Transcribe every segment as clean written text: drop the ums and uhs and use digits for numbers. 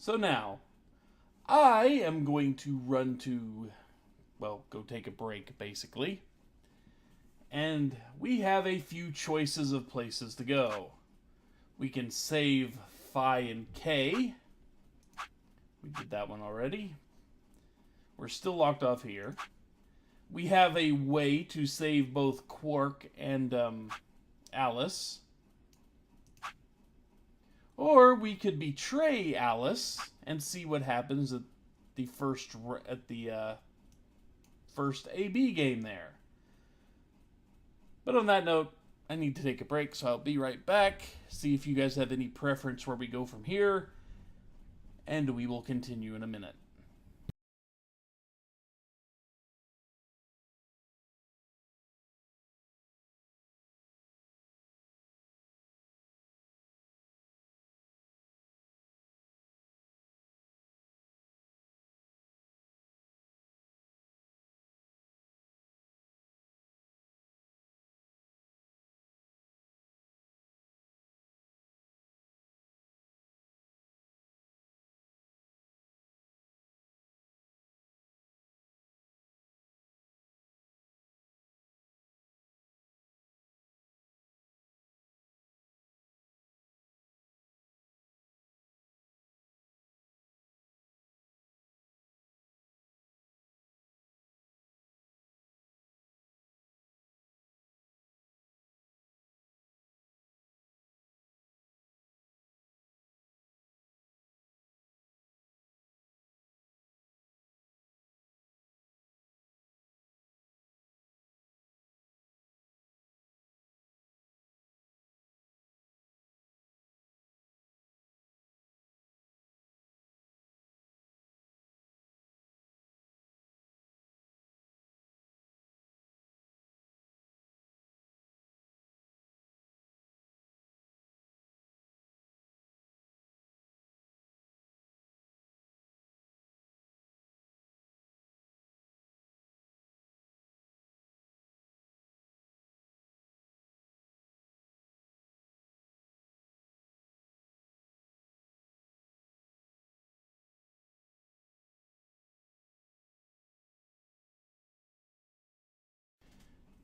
So now, I am going to run to, well, go take a break, basically. And we have a few choices of places to go. We can save Phi and K. We did that one already. We're still locked off here. We have a way to save both Quark and Alice. Or we could betray Alice and see what happens at the first AB game there. But on that note, I need to take a break, so I'll be right back. See if you guys have any preference where we go from here, and we will continue in a minute.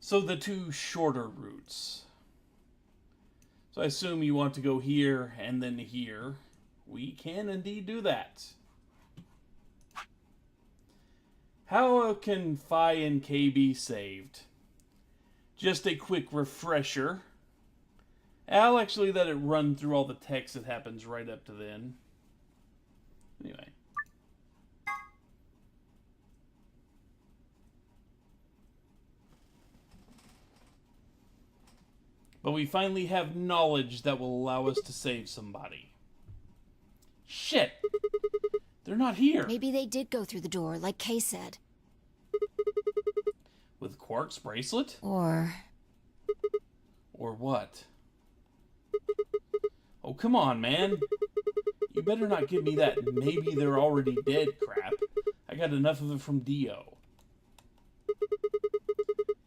So the two shorter routes. So I assume you want to go here and then here. We can indeed do that. How can Phi and K be saved? Just a quick refresher. I'll actually let it run through all the text that happens right up to then. Anyway. But we finally have knowledge that will allow us to save somebody. Shit! They're not here. Maybe they did go through the door, like Kay said. With Quark's bracelet? Or what? Oh, come on, man. You better not give me that maybe they're already dead crap. I got enough of it from Dio.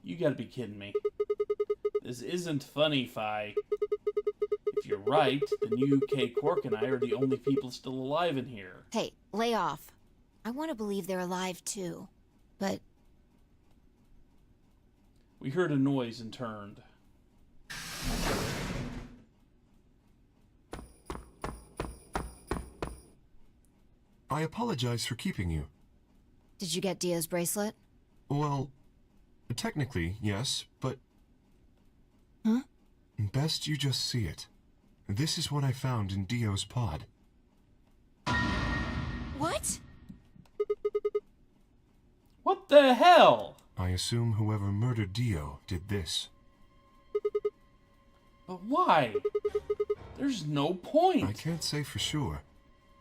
You gotta be kidding me. This isn't funny, Phi. If you're right, then you, Kay, Quark, and I are the only people still alive in here. Hey, lay off. I want to believe they're alive too. But We heard a noise and turned. I apologize for keeping you. did you get Dio's bracelet? Well, technically, yes, but... Huh? Best you just see it. This is what I found in Dio's pod. What? What the hell? I assume whoever murdered Dio did this. But why? There's no point. I can't say for sure,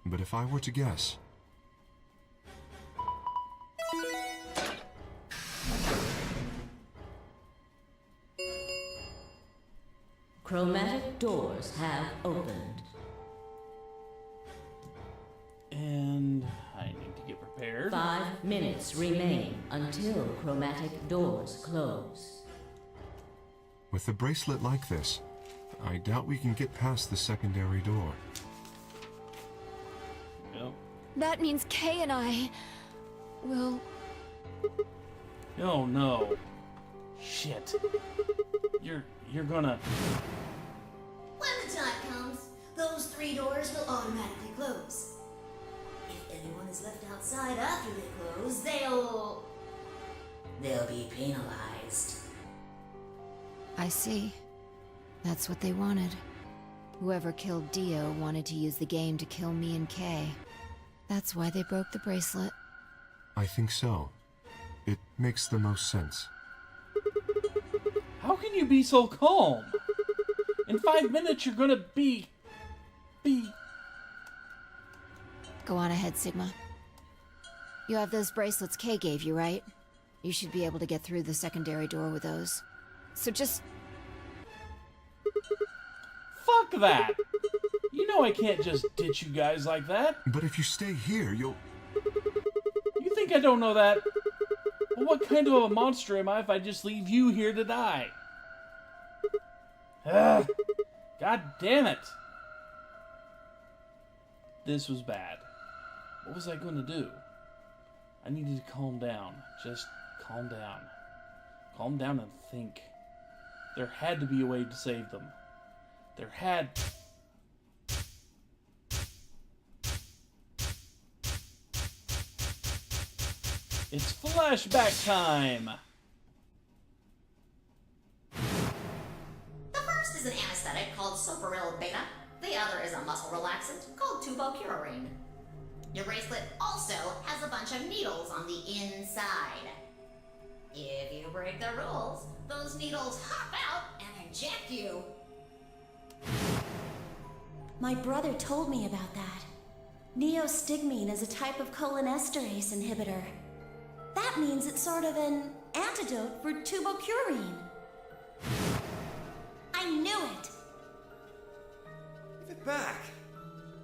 but if I were to guess... Chromatic doors have opened. And I need to get prepared. 5 minutes remain until chromatic doors close. With a bracelet like this, I doubt we can get past the secondary door. Well, That means Kay and I will... Oh no. Shit. You're gonna... When the time comes, those 3 doors will automatically close. If anyone is left outside after they close, they'll be penalized. I see. That's what they wanted. Whoever killed Dio wanted to use the game to kill me and Kay. That's why they broke the bracelet. I think so. It makes the most sense. How can you be so calm? In 5 minutes you're gonna be... Go on ahead, Sigma. You have those bracelets Kay gave you, right? You should be able to get through the secondary door with those. So just... Fuck that! You know I can't just ditch you guys like that. But if you stay here, you'll... You think I don't know that? Well, what kind of a monster am I if I just leave you here to die? Ugh. God damn it! This was bad. What was I going to do? I needed to calm down. Just calm down. Calm down and think. There had to be a way to save them. There had... It's flashback time! The first is an anesthetic called Soparil Beta. The other is a muscle relaxant called tubocurarine. Your bracelet also has a bunch of needles on the inside. If you break the rules, those needles hop out and inject you. My brother told me about that. Neostigmine is a type of cholinesterase inhibitor. That means it's sort of an antidote for tubocurine. I knew it! Give it back.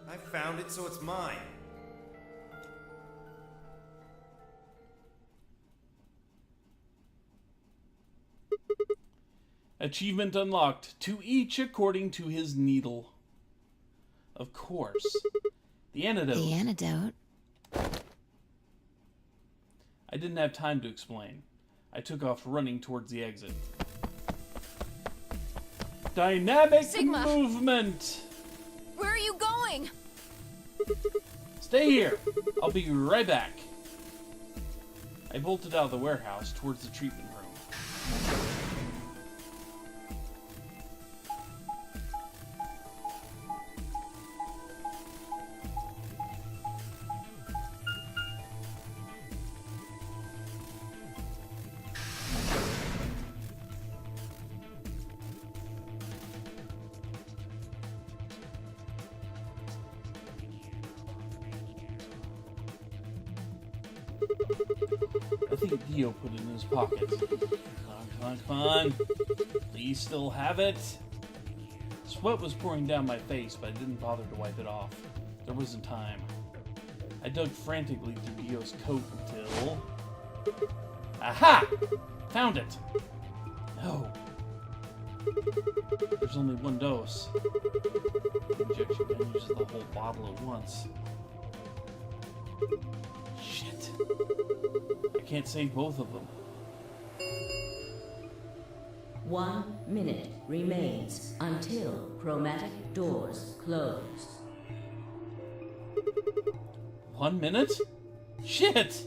I found it, so it's mine. Achievement unlocked. To each according to his needle. Of course. The antidote. The antidote? I didn't have time to explain. I took off running towards the exit. Dynamic Sigma! movement! Where are you going? Stay here! I'll be right back. I bolted out of the warehouse towards the treatment room. I think Dio put it in his pocket. Come on. Please still have it. Sweat was pouring down my face, but I didn't bother to wipe it off. There wasn't time. I dug frantically through Dio's coat until... Aha! Found it! No. There's only one dose. The injection gun uses the whole bottle at once. Shit. I can't save both of them. 1 minute remains until chromatic doors close. 1 minute? Shit!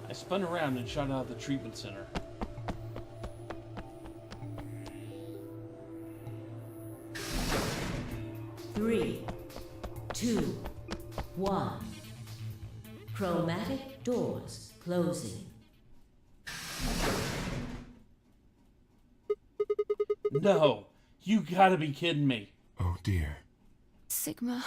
I spun around and shot out of the treatment center. Three, 2, 1. Chromatic doors closing. No! You gotta be kidding me! Oh dear. Sigma...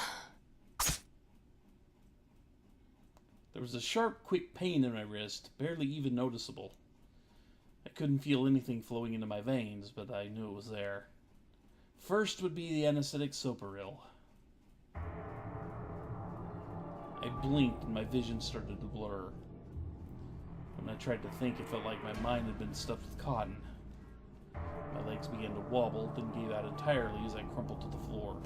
There was a sharp, quick pain in my wrist, barely even noticeable. I couldn't feel anything flowing into my veins, but I knew it was there. First would be the anesthetic Soparil. I blinked and my vision started to blur. When I tried to think, it felt like my mind had been stuffed with cotton. My legs began to wobble, then gave out entirely as I crumpled to the floor.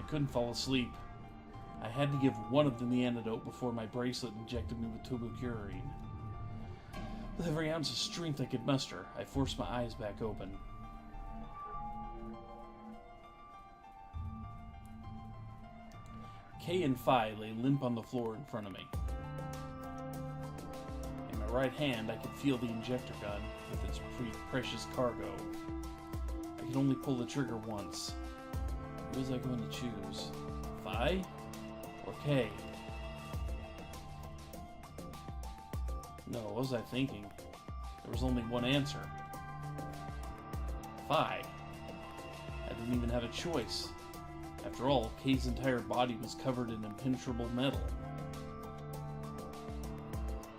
couldn't fall asleep. I had to give one of them the antidote before my bracelet injected me with tubocurarine. With every ounce of strength I could muster, I forced my eyes back open. Kay and Phi lay limp on the floor in front of me. In my right hand, I could feel the injector gun with its precious cargo. I could only pull the trigger once. Who was I going to choose? Phi or Kay? No, what was I thinking? There was only one answer. Phi. I didn't even have a choice. After all, Kay's entire body was covered in impenetrable metal.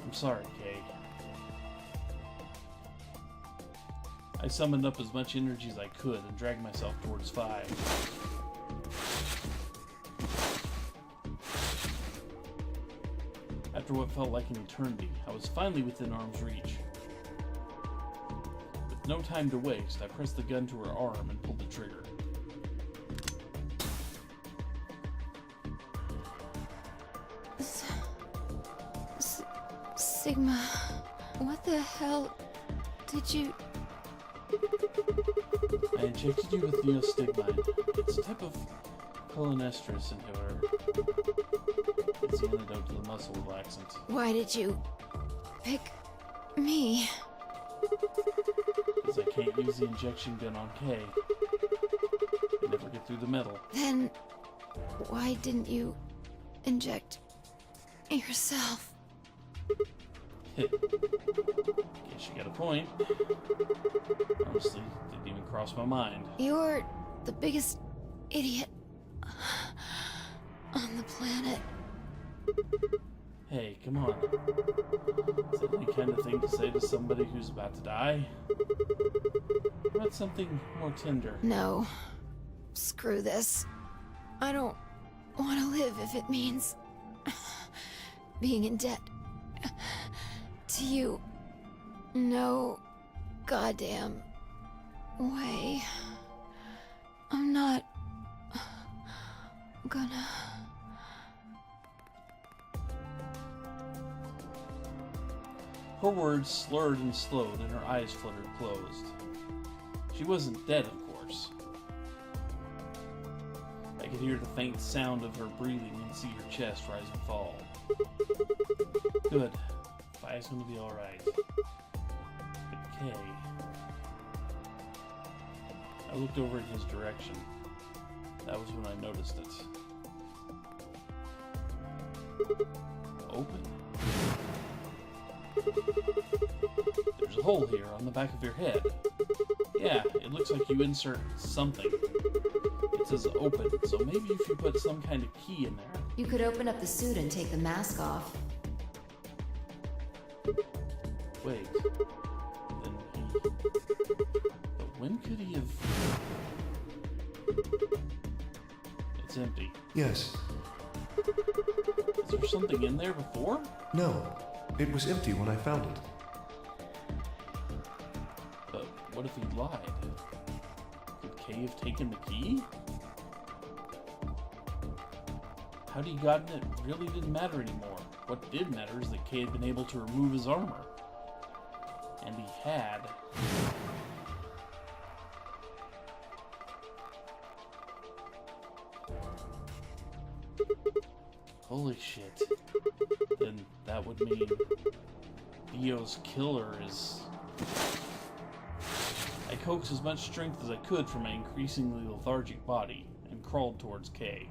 I'm sorry, Kay. I summoned up as much energy as I could and dragged myself towards Phi. After what felt like an eternity, I was finally within arm's reach. With no time to waste, I pressed the gun to her arm and pulled the trigger. Sigma, what the hell did you... I injected you with neostigmine. It's a type of cholinesterase inhibitor. It's the antidote to the muscle relaxant. Why did you pick me? Because I can't use the injection gun on Kay. I never get through the metal. Then why didn't you inject yourself? Guess you got a point. Honestly, didn't even cross my mind. You're the biggest idiot on the planet. Hey, come on. Is that any kind of thing to say to somebody who's about to die? How about something more tender? No. Screw this. I don't want to live if it means being in debt to you. No goddamn way. I'm not gonna... Her words slurred and slowed, and her eyes fluttered closed. She wasn't dead, of course. I could hear the faint sound of her breathing and see her chest rise and fall. Good. Phi's gonna be alright. But Kay... I looked over in his direction. That was when I noticed it. Open. There's a hole here on the back of your head. Yeah, it looks like you insert something. It says open, so maybe if you put some kind of key in there. You could open up the suit and take the mask off. Wait. Then he... But when could he have... It's empty. Yes. Is there something in there before? No. It was empty when I found it. But what if he lied? Could Kay have taken the key? How he got in it really didn't matter anymore. What did matter is that Kay had been able to remove his armor. And he had... Holy shit. Then that would mean Dio's killer is... I coaxed as much strength as I could from my increasingly lethargic body and crawled towards Kay.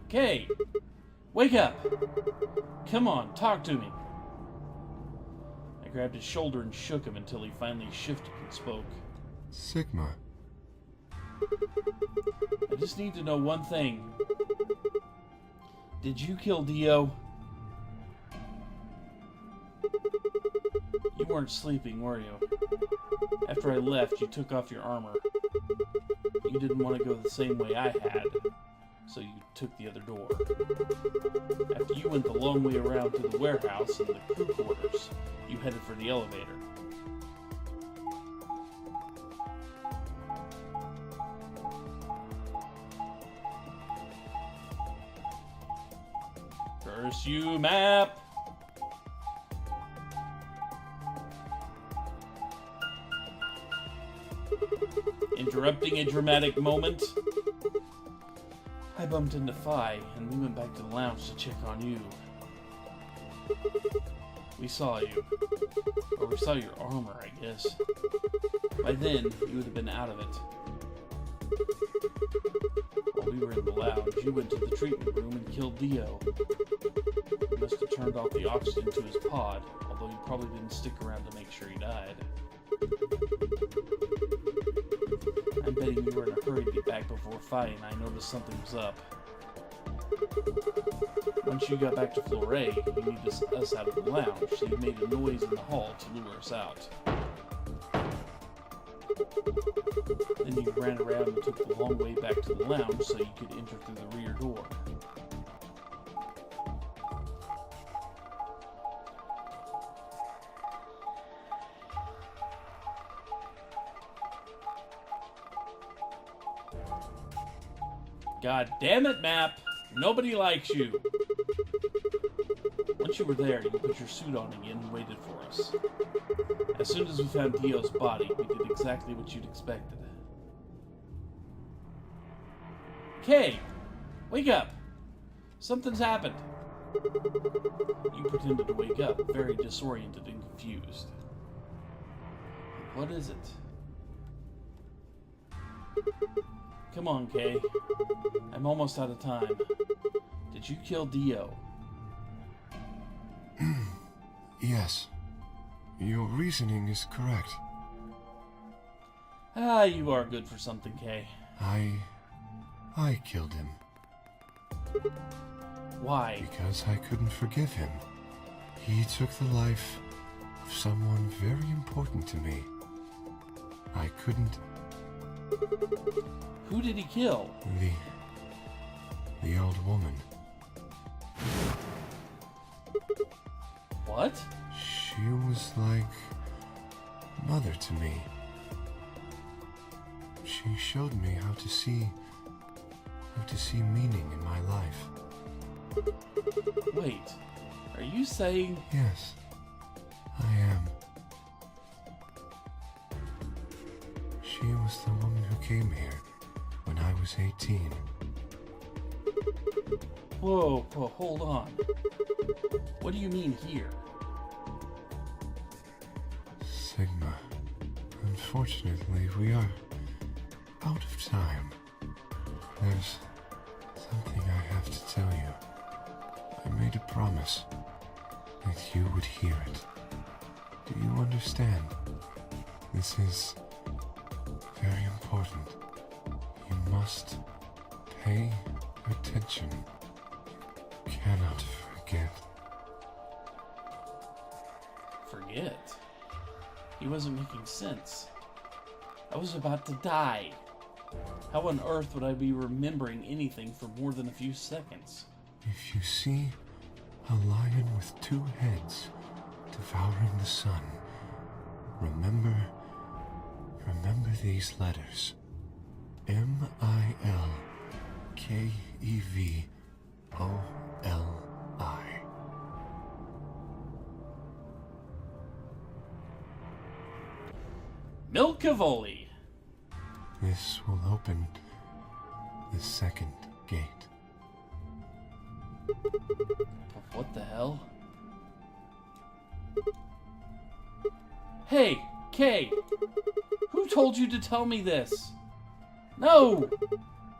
Kay! Wake up! Come on, talk to me! I grabbed his shoulder and shook him until he finally shifted and spoke. Sigma. I just need to know one thing. Did you kill Dio? You weren't sleeping, were you? After I left, you took off your armor. You didn't want to go the same way I had, so you took the other door. After you went the long way around to the warehouse and the crew quarters, you headed for the elevator. Curse you, map! Interrupting a dramatic moment. I bumped into Phi, and we went back to the lounge to check on you. We saw you. Or we saw your armor, I guess. By then, you would have been out of it. While we were in the lounge, you went to the treatment room and killed Dio. You must have turned off the oxygen to his pod, although you probably didn't stick around to make sure he died. I'm betting you were in a hurry to get back before Phi and I noticed something was up. Once you got back to floor A, you needed us out of the lounge, so you made a noise in the hall to lure us out. Then you ran around and took the long way back to the lounge so you could enter through the rear door. God damn it, Map! Nobody likes you! Once you were there, you put your suit on again and waited for us. As soon as we found Dio's body, we did exactly what you'd expected. Kay! Wake up! Something's happened! You pretended to wake up, very disoriented and confused. What is it? Come on, Kay. I'm almost out of time. Did you kill Dio? Yes. Your reasoning is correct. Ah, you are good for something, Kay. I killed him. Why? Because I couldn't forgive him. He took the life of someone very important to me. I couldn't... Who did he kill? The old woman. What? She was like mother to me. She showed me how to see meaning in my life. Wait, are you saying... Yes, I am. She was the woman who came here when I was 18. Whoa, hold on. What do you mean here? Sigma, unfortunately, we are out of time. There's something I have to tell you. I made a promise that you would hear it. Do you understand? This is very important. You must pay attention. You cannot forget. Forget? He wasn't making sense. I was about to die. How on earth would I be remembering anything for more than a few seconds? If you see a lion with two heads devouring the sun, remember these letters. M-I-L-K-E-V-O-L-I. Milkavoli! This will open the second gate. What the hell? Hey, Kay! Who told you to tell me this? No!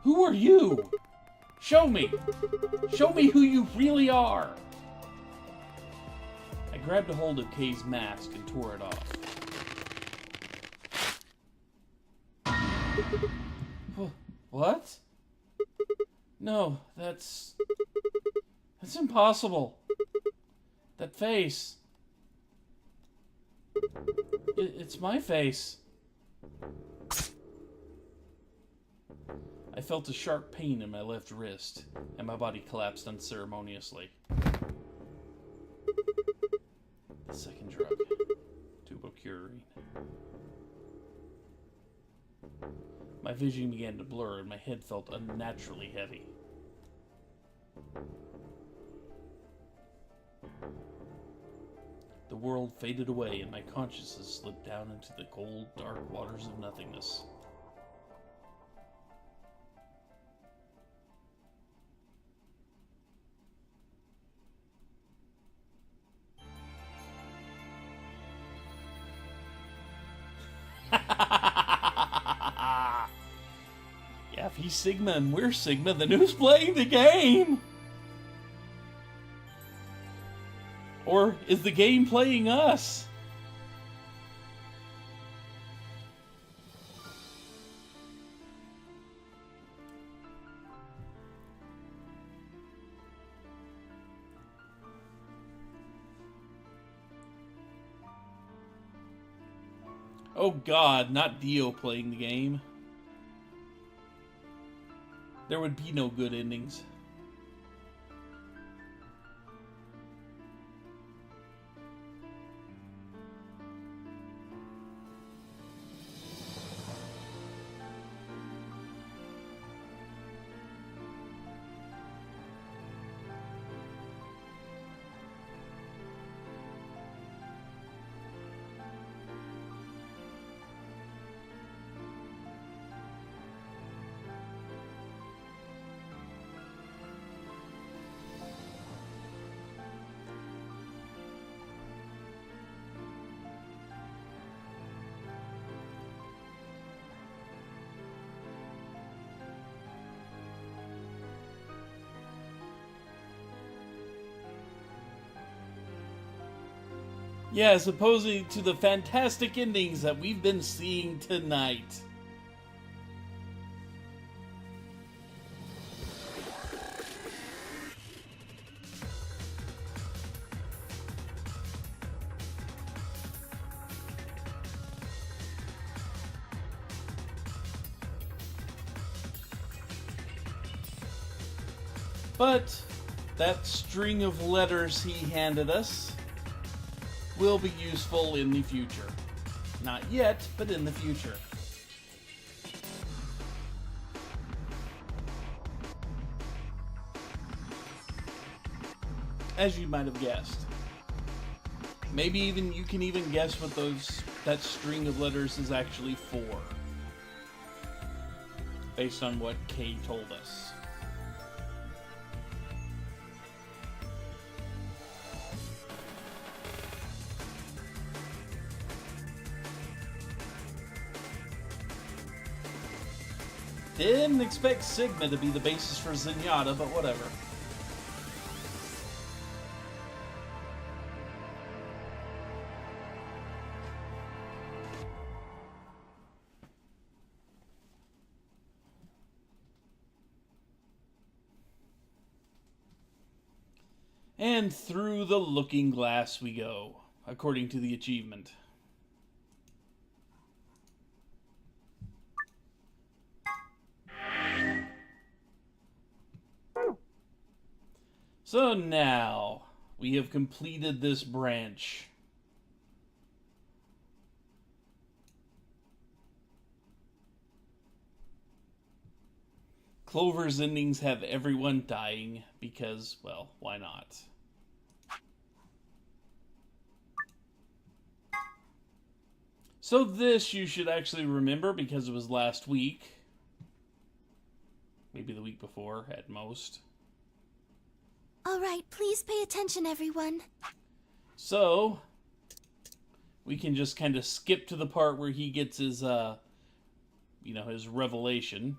Who are you? Show me! Show me who you really are! I grabbed a hold of Kay's mask and tore it off. What? No, that's impossible. That face. It's my face. I felt a sharp pain in my left wrist, and my body collapsed unceremoniously. The second drug, tubocurarine. My vision began to blur, and my head felt unnaturally heavy. The world faded away, and my consciousness slipped down into the cold, dark waters of nothingness. Yeah, if he's Sigma and we're Sigma, then who's playing the game? Or is the game playing us? Oh God, not Dio playing the game. There would be no good endings. Yeah, as opposing to the fantastic endings that we've been seeing tonight. But that string of letters he handed us will be useful in the future. Not yet, but in the future. As you might have guessed. Maybe even you can even guess what that string of letters is actually for. Based on what Kay told us. Didn't expect Sigma to be the basis for Zenyatta, but whatever. And through the looking glass we go, according to the achievement. So now, we have completed this branch. Clover's endings have everyone dying because, well, why not? So this you should actually remember because it was last week. Maybe the week before, at most. All right, please pay attention, everyone. So, we can just kind of skip to the part where he gets his, his revelation.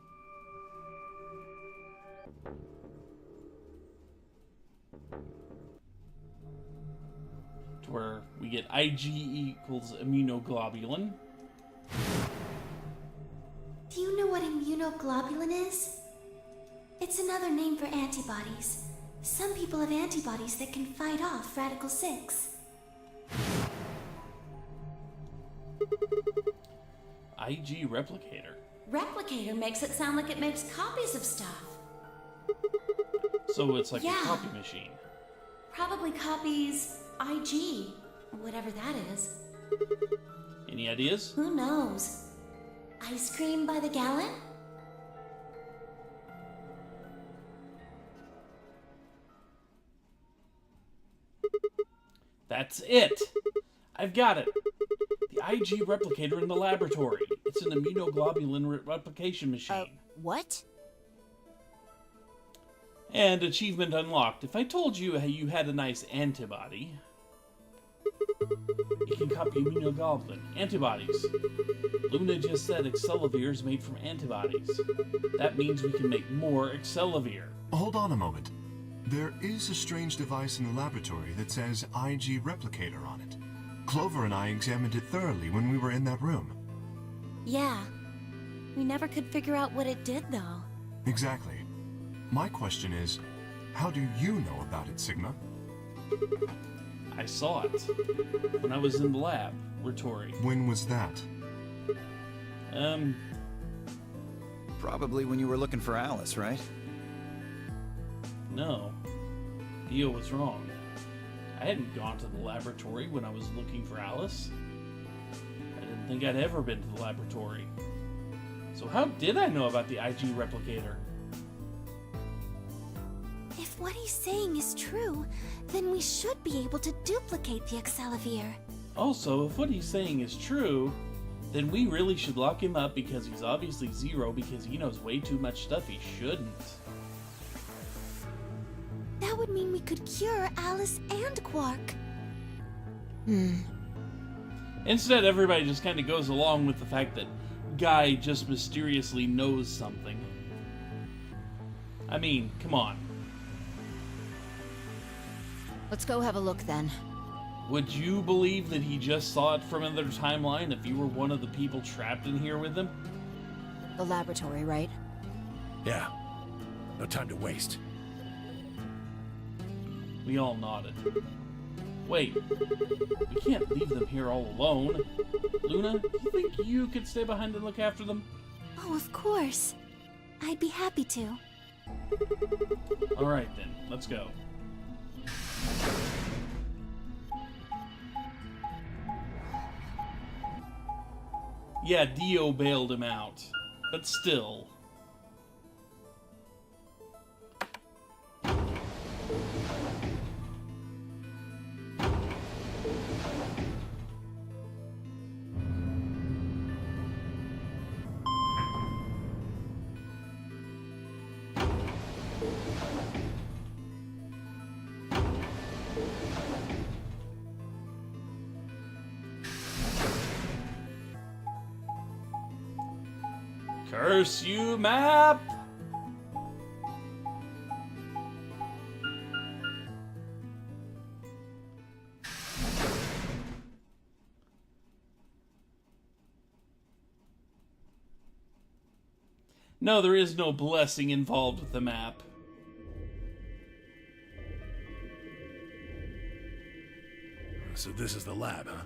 To where we get IG equals immunoglobulin. Do you know what immunoglobulin is? It's another name for antibodies. Some people have antibodies that can fight off Radical 6. IG replicator. Replicator makes it sound like it makes copies of stuff. So it's like Yeah. a copy machine. Probably copies IG, whatever that is. Any ideas? Who knows? Ice cream by the gallon? That's it! I've got it! The IG replicator in the laboratory. It's an immunoglobulin replication machine. What? And achievement unlocked. If I told you you had a nice antibody, it can copy immunoglobulin. Antibodies. Luna just said Excelavir is made from antibodies. That means we can make more Excelavir. Hold on a moment. There is a strange device in the laboratory that says IG replicator on it. Clover and I examined it thoroughly when we were in that room. Yeah. We never could figure out what it did, though. Exactly. My question is, how do you know about it, Sigma? I saw it when I was in the laboratory. When was that? Probably when you were looking for Alice, right? No. Dio was wrong. I hadn't gone to the laboratory when I was looking for Alice. I didn't think I'd ever been to the laboratory. So how did I know about the IG replicator? If what he's saying is true, then we should be able to duplicate the Excelavir. Also, if what he's saying is true, then we really should lock him up because he's obviously Zero because he knows way too much stuff he shouldn't. That would mean we could cure Alice and Quark. Instead, everybody just kind of goes along with the fact that Guy just mysteriously knows something. I mean, come on. Let's go have a look then. Would you believe that he just saw it from another timeline if you were one of the people trapped in here with him? The laboratory, right? Yeah. No time to waste. We all nodded. Wait, we can't leave them here all alone. Luna, do you think you could stay behind and look after them? Oh, of course. I'd be happy to. Alright then, let's go. Yeah, Dio bailed him out, but still. Curse you, map! No, there is no blessing involved with the map. So this is the lab, huh?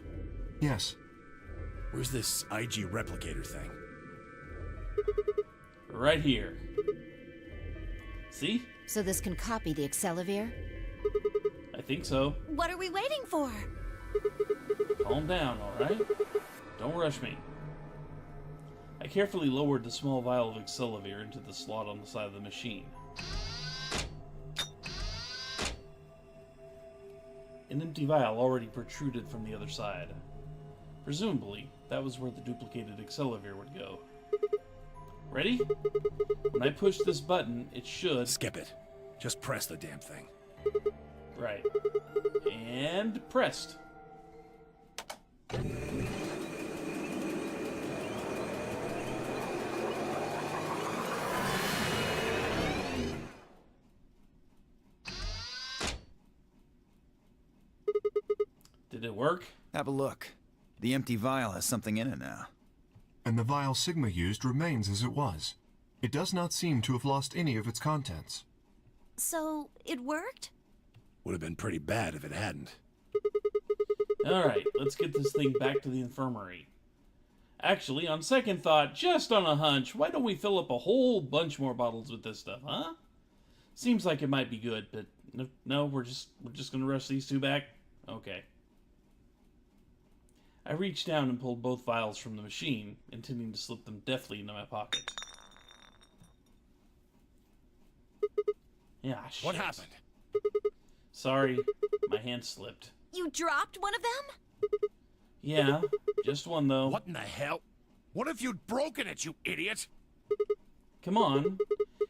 Yes. Where's this IG replicator thing? Right here. See? So this can copy the Excelavir? I think so. What are we waiting for? Calm down, alright? Don't rush me. I carefully lowered the small vial of Excelavir into the slot on the side of the machine. An empty vial already protruded from the other side. Presumably, that was where the duplicated Excelavir would go. Ready? When I push this button, it should... Skip it. Just press the damn thing. Right. And pressed. Did it work? Have a look. The empty vial has something in it now. And the vial Sigma used remains as it was. It does not seem to have lost any of its contents. So, it worked? Would have been pretty bad if it hadn't. Alright, let's get this thing back to the infirmary. Actually, on second thought, just on a hunch, why don't we fill up a whole bunch more bottles with this stuff, huh? Seems like it might be good, but no, we're just gonna rush these two back? Okay. I reached down and pulled both vials from the machine, intending to slip them deftly into my pocket. Yeah, shit. What happened? Sorry, my hand slipped. You dropped one of them? Yeah, just one though. What in the hell? What if you'd broken it, you idiot? Come on.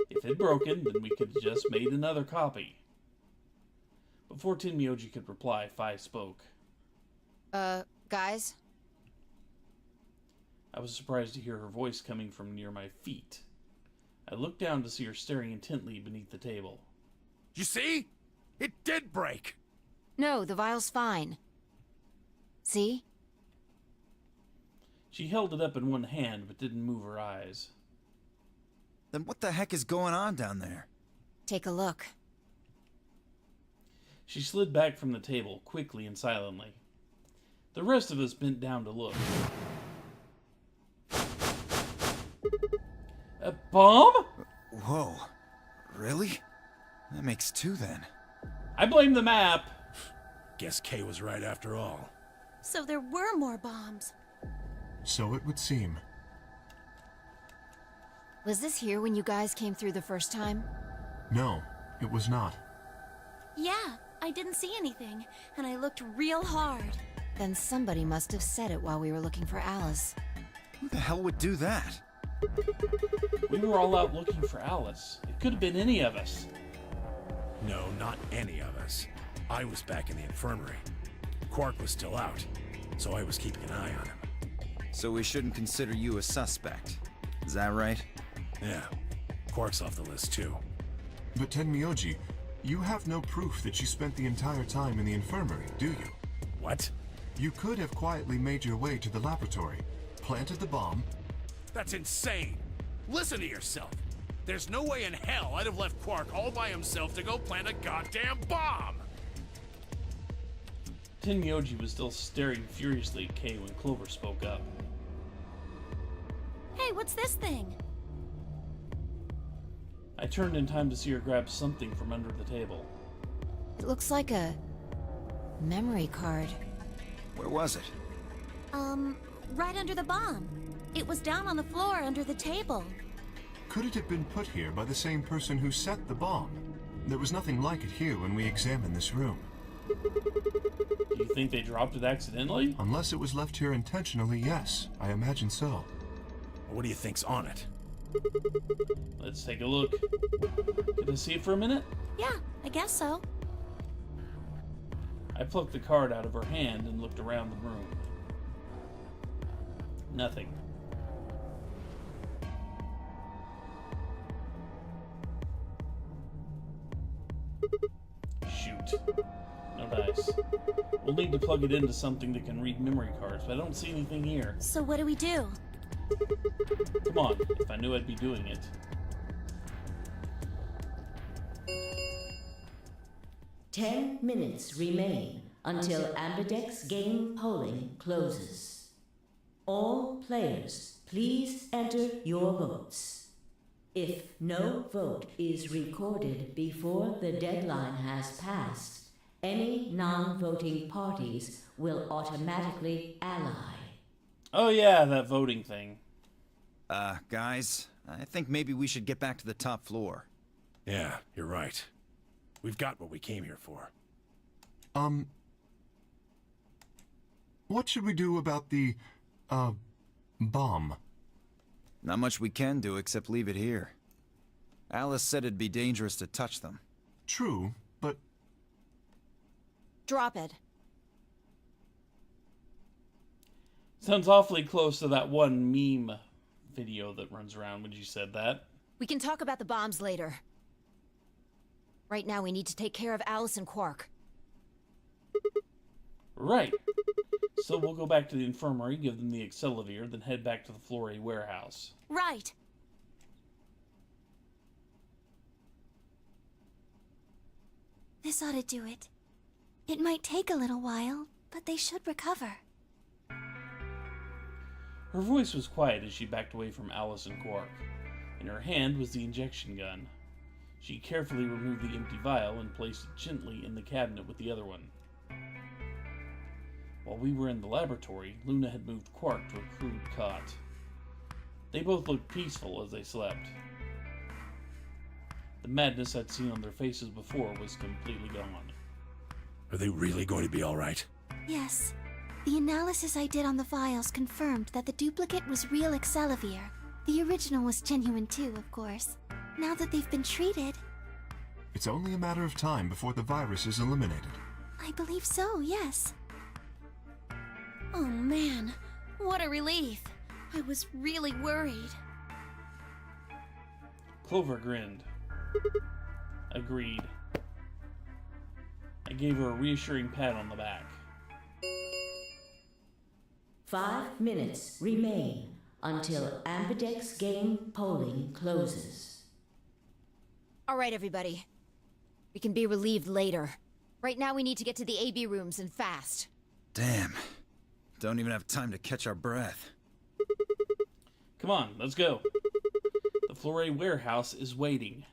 If it broken, then we could have just made another copy. Before Tenmyoji could reply, Fi spoke. Guys? I was surprised to hear her voice coming from near my feet. I looked down to see her staring intently beneath the table. You see? It did break! No, the vial's fine. See? She held it up in one hand, but didn't move her eyes. Then what the heck is going on down there? Take a look. She slid back from the table, quickly and silently. The rest of us bent down to look. A bomb? Whoa. Really? That makes two then. I blame the map. Guess Kay was right after all. So there were more bombs. So it would seem. Was this here when you guys came through the first time? No, it was not. Yeah, I didn't see anything, and I looked real hard. Then somebody must have said it while we were looking for Alice. Who the hell would do that? We were all out looking for Alice. It could have been any of us. No, not any of us. I was back in the infirmary. Quark was still out, so I was keeping an eye on him. So we shouldn't consider you a suspect. Is that right? Yeah, Quark's off the list too. But Tenmyoji, you have no proof that you spent the entire time in the infirmary, do you? What? You could have quietly made your way to the laboratory, planted the bomb. That's insane! Listen to yourself! There's no way in hell I'd have left Quark all by himself to go plant a goddamn bomb! Tenmyoji was still staring furiously at Kay when Clover spoke up. Hey, what's this thing? I turned in time to see her grab something from under the table. It looks like a memory card. Where was it? Right under the bomb. It was down on the floor under the table. Could it have been put here by the same person who set the bomb? There was nothing like it here when we examined this room. Do you think they dropped it accidentally? Unless it was left here intentionally, yes. I imagine so. What do you think's on it? Let's take a look. Can I see it for a minute? Yeah, I guess so. I plucked the card out of her hand and looked around the room. Nothing. Shoot. No dice. We'll need to plug it into something that can read memory cards, but I don't see anything here. So what do we do? Come on, if I knew I'd be doing it. Ten minutes remain until Ambidex game polling closes. All players, please enter your votes. If no vote is recorded before the deadline has passed, any non-voting parties will automatically ally. Oh yeah, that voting thing. Guys, I think maybe we should get back to the top floor. Yeah, you're right. We've got what we came here for. What should we do about the, bomb? Not much we can do except leave it here. Alice said it'd be dangerous to touch them. True, but Drop it. Sounds awfully close to that one meme video that runs around when you said that. We can talk about the bombs later. Right now we need to take care of Alice and Quark. Right. So we'll go back to the infirmary, give them the Accelavir, then head back to the Floor A warehouse. Right. This ought to do it. It might take a little while, but they should recover. Her voice was quiet as she backed away from Alice and Quark. In her hand was the injection gun. She carefully removed the empty vial and placed it gently in the cabinet with the other one. While we were in the laboratory, Luna had moved Quark to a crude cot. They both looked peaceful as they slept. The madness I'd seen on their faces before was completely gone. Are they really going to be alright? Yes. The analysis I did on the files confirmed that the duplicate was real Excelivir. The original was genuine too, of course. Now that they've been treated... It's only a matter of time before the virus is eliminated. I believe so, yes. Oh man, what a relief. I was really worried. Clover grinned. Agreed. I gave her a reassuring pat on the back. 5 minutes remain until Ambidex game polling closes. All right, everybody. We can be relieved later. Right now we need to get to the AB rooms and fast. Damn. Don't even have time to catch our breath. Come on, let's go. The Flore warehouse is waiting.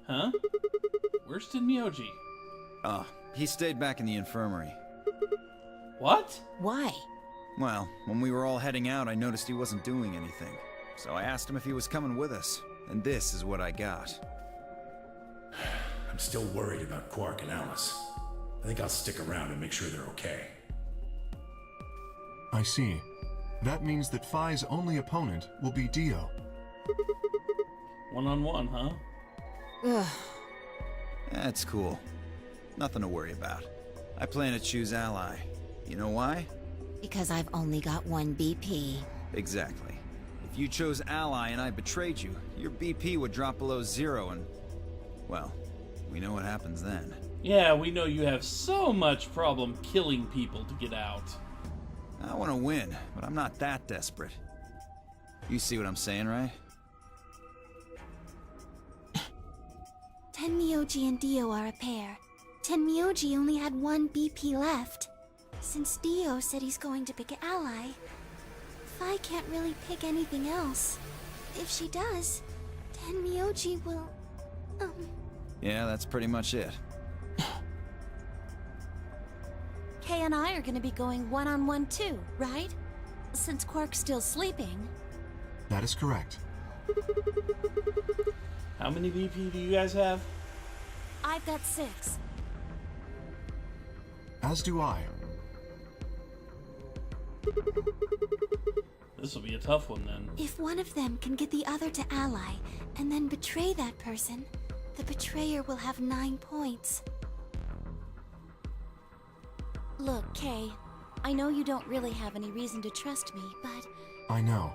Huh? Where's Tenmyoji? Oh, he stayed back in the infirmary. What? Why? Well, when we were all heading out, I noticed he wasn't doing anything. So I asked him if he was coming with us. And this is what I got. I'm still worried about Quark and Alice. I think I'll stick around and make sure they're okay. I see. That means that Phi's only opponent will be Dio. One-on-one, huh? Ugh. That's cool. Nothing to worry about. I plan to choose Ally. You know why? Because I've only got one BP. Exactly. If you chose Ally and I betrayed you, your BP would drop below 0 and... well, we know what happens then. Yeah, we know you have so much problem killing people to get out. I want to win, but I'm not that desperate. You see what I'm saying, right? Tenmyoji and Dio are a pair. Tenmyoji only had one BP left. Since Dio said he's going to pick Ally, Phi can't really pick anything else. If she does, Tenmyoji will... Yeah, that's pretty much it. Kay and I are gonna be going one-on-one too, right? Since Quark's still sleeping. That is correct. How many BP do you guys have? I've got 6. As do I. This will be a tough one then. If one of them can get the other to Ally, and then betray that person, the betrayer will have 9 points. Look, Kay, I know you don't really have any reason to trust me, but... I know.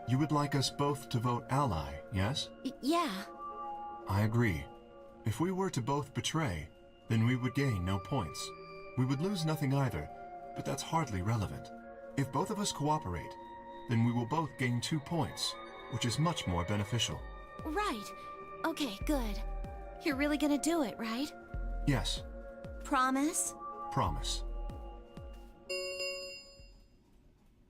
You would like us both to vote Ally, yes? Yeah. I agree. If we were to both betray, then we would gain no points. We would lose nothing either, but that's hardly relevant. If both of us cooperate, then we will both gain 2 points, which is much more beneficial. Right. Okay, good. You're really gonna do it, right? Yes, Promise? promise.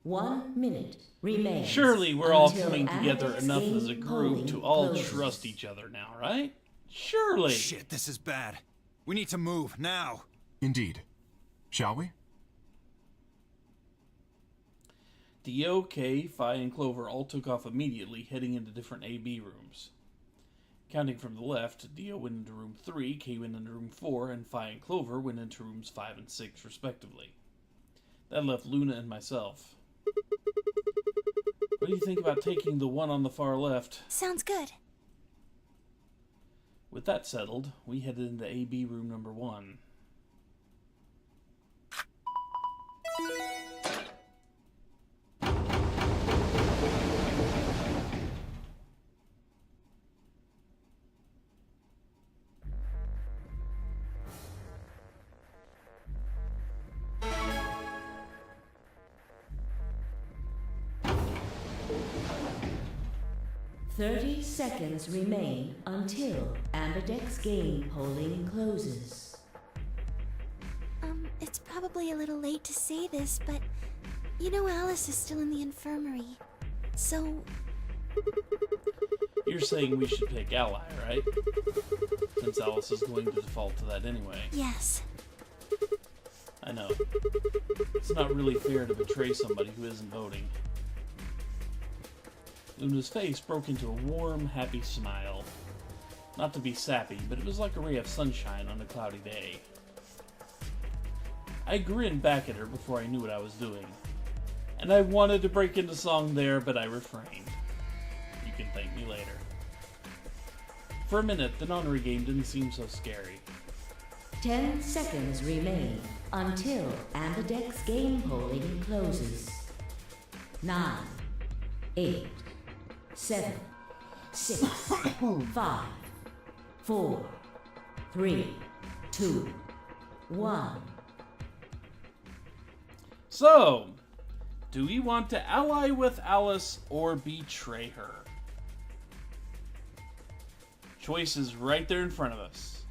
1 minute remains. Surely we're all until coming together Ambidex enough game as a group polling to all closes. trust each other now, right? Surely. Shit, this is bad. We need to move, now. Indeed. Shall we? Dio, Kay, Phi, and Clover all took off immediately, heading into different AB rooms. Counting from the left, Dio went into room 3, Kay went into room 4, and Phi and Clover went into rooms 5 and 6, respectively. That left Luna and myself. What do you think about taking the one on the far left? Sounds good. With that settled, we headed into AB room number 1. Thirty seconds remain until Ambidex game polling closes. It's probably a little late to say this, but You know Alice is still in the infirmary, so... You're saying we should pick Ally, right? Since Alice is going to default to that anyway. Yes. I know. It's not really fair to betray somebody who isn't voting. Luna's face broke into a warm, happy smile. Not to be sappy, but it was like a ray of sunshine on a cloudy day. I grinned back at her before I knew what I was doing. And I wanted to break into song there, but I refrained. You can thank me later. For a minute, the nonary game didn't seem so scary. 10 seconds remain until Ambidex game polling closes. 9, 8, 7, 6, 5, 4, 3, 2, 1. So, do we want to ally with Alice or betray her? Choice is right there in front of us.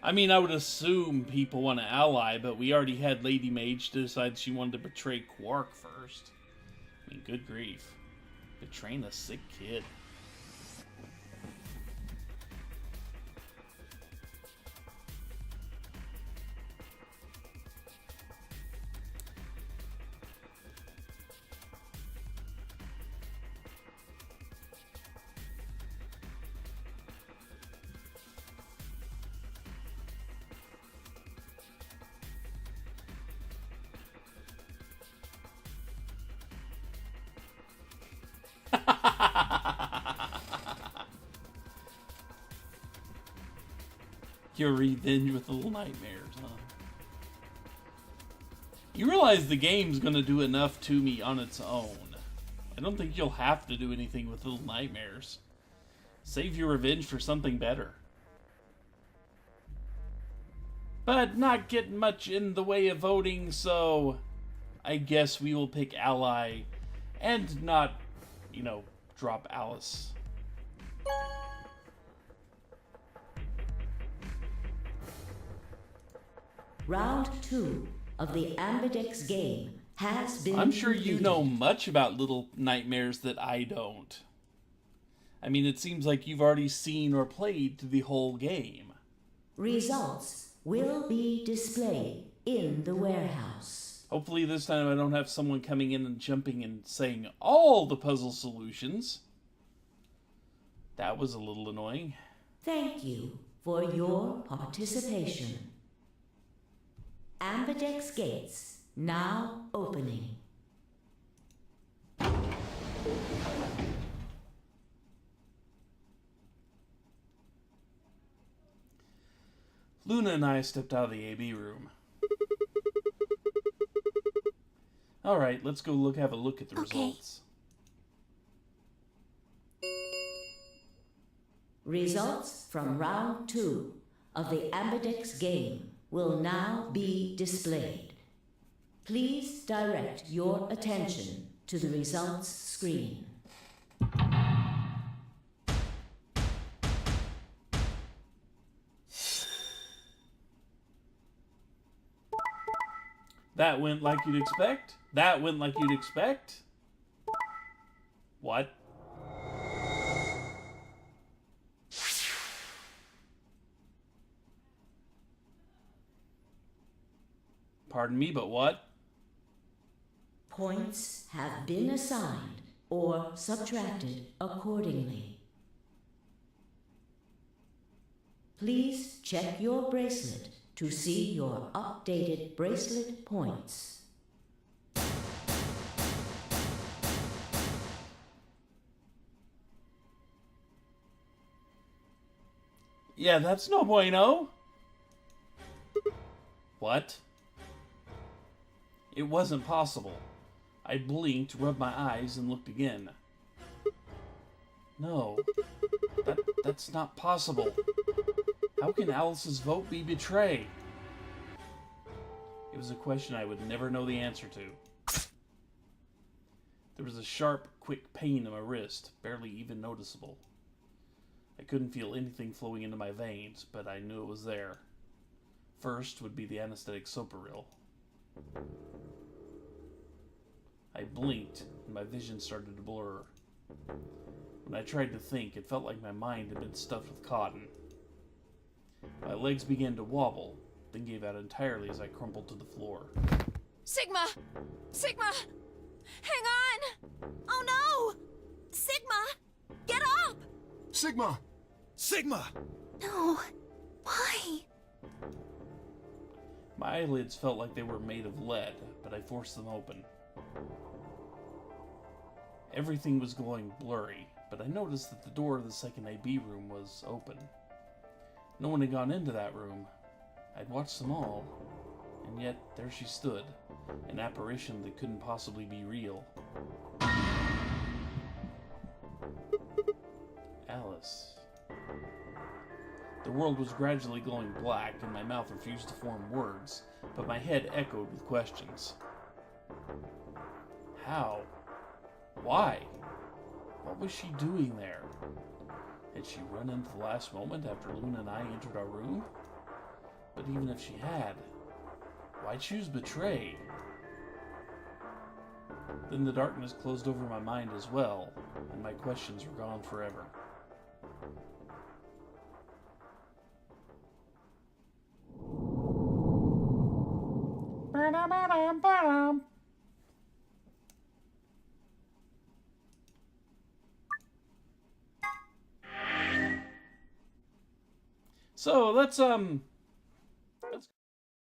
I mean, I would assume people want to ally, but we already had Lady Mage decide she wanted to betray Quark first. I mean, good grief. Betraying a sick kid. Your revenge with the little nightmares, huh? You realize the game's gonna do enough to me on its own. I don't think you'll have to do anything with little nightmares. Save your revenge for something better. But not getting much in the way of voting, so I guess we will pick Ally and not, you know, drop Alice. Round 2 of the Ambidex game has been I'm sure you completed. know much about Little Nightmares that I don't. I mean, it seems like you've already seen or played the whole game. Results will be displayed in the warehouse. Hopefully this time I don't have someone coming in and jumping and saying all the puzzle solutions. That was a little annoying. Thank you for your participation. Ambidex gates now opening. Luna and I stepped out of the AB room. Alright, let's go have a look at the results. Results from round 2 of the Ambidex game will now be displayed. Please direct your attention to the results screen. That went like you'd expect? That went like you'd expect? What? Pardon me, but what? Points have been assigned or subtracted accordingly. Please check your bracelet to see your updated bracelet points. Yeah, that's no bueno. What? It wasn't possible. I blinked, rubbed my eyes, and looked again. No. That's not possible. How can Alice's vote be betray? It was a question I would never know the answer to. There was a sharp, quick pain in my wrist, barely even noticeable. I couldn't feel anything flowing into my veins, but I knew it was there. First would be the anesthetic Soparil. I blinked, and my vision started to blur. When I tried to think, it felt like my mind had been stuffed with cotton. My legs began to wobble, then gave out entirely as I crumpled to the floor. Sigma! Sigma! Hang on! Oh no! Sigma! Get up! Sigma! Sigma! No. Why? My eyelids felt like they were made of lead, but I forced them open. Everything was going blurry, but I noticed that the door of the second AB room was open. No one had gone into that room. I'd watched them all, and yet there she stood, an apparition that couldn't possibly be real. Alice. The world was gradually going black, and my mouth refused to form words, but my head echoed with questions. How? Why? What was she doing there? Had she run into the last moment after Luna and I entered our room? But even if she had, why choose betray? Then the darkness closed over my mind as well, and my questions were gone forever. So let's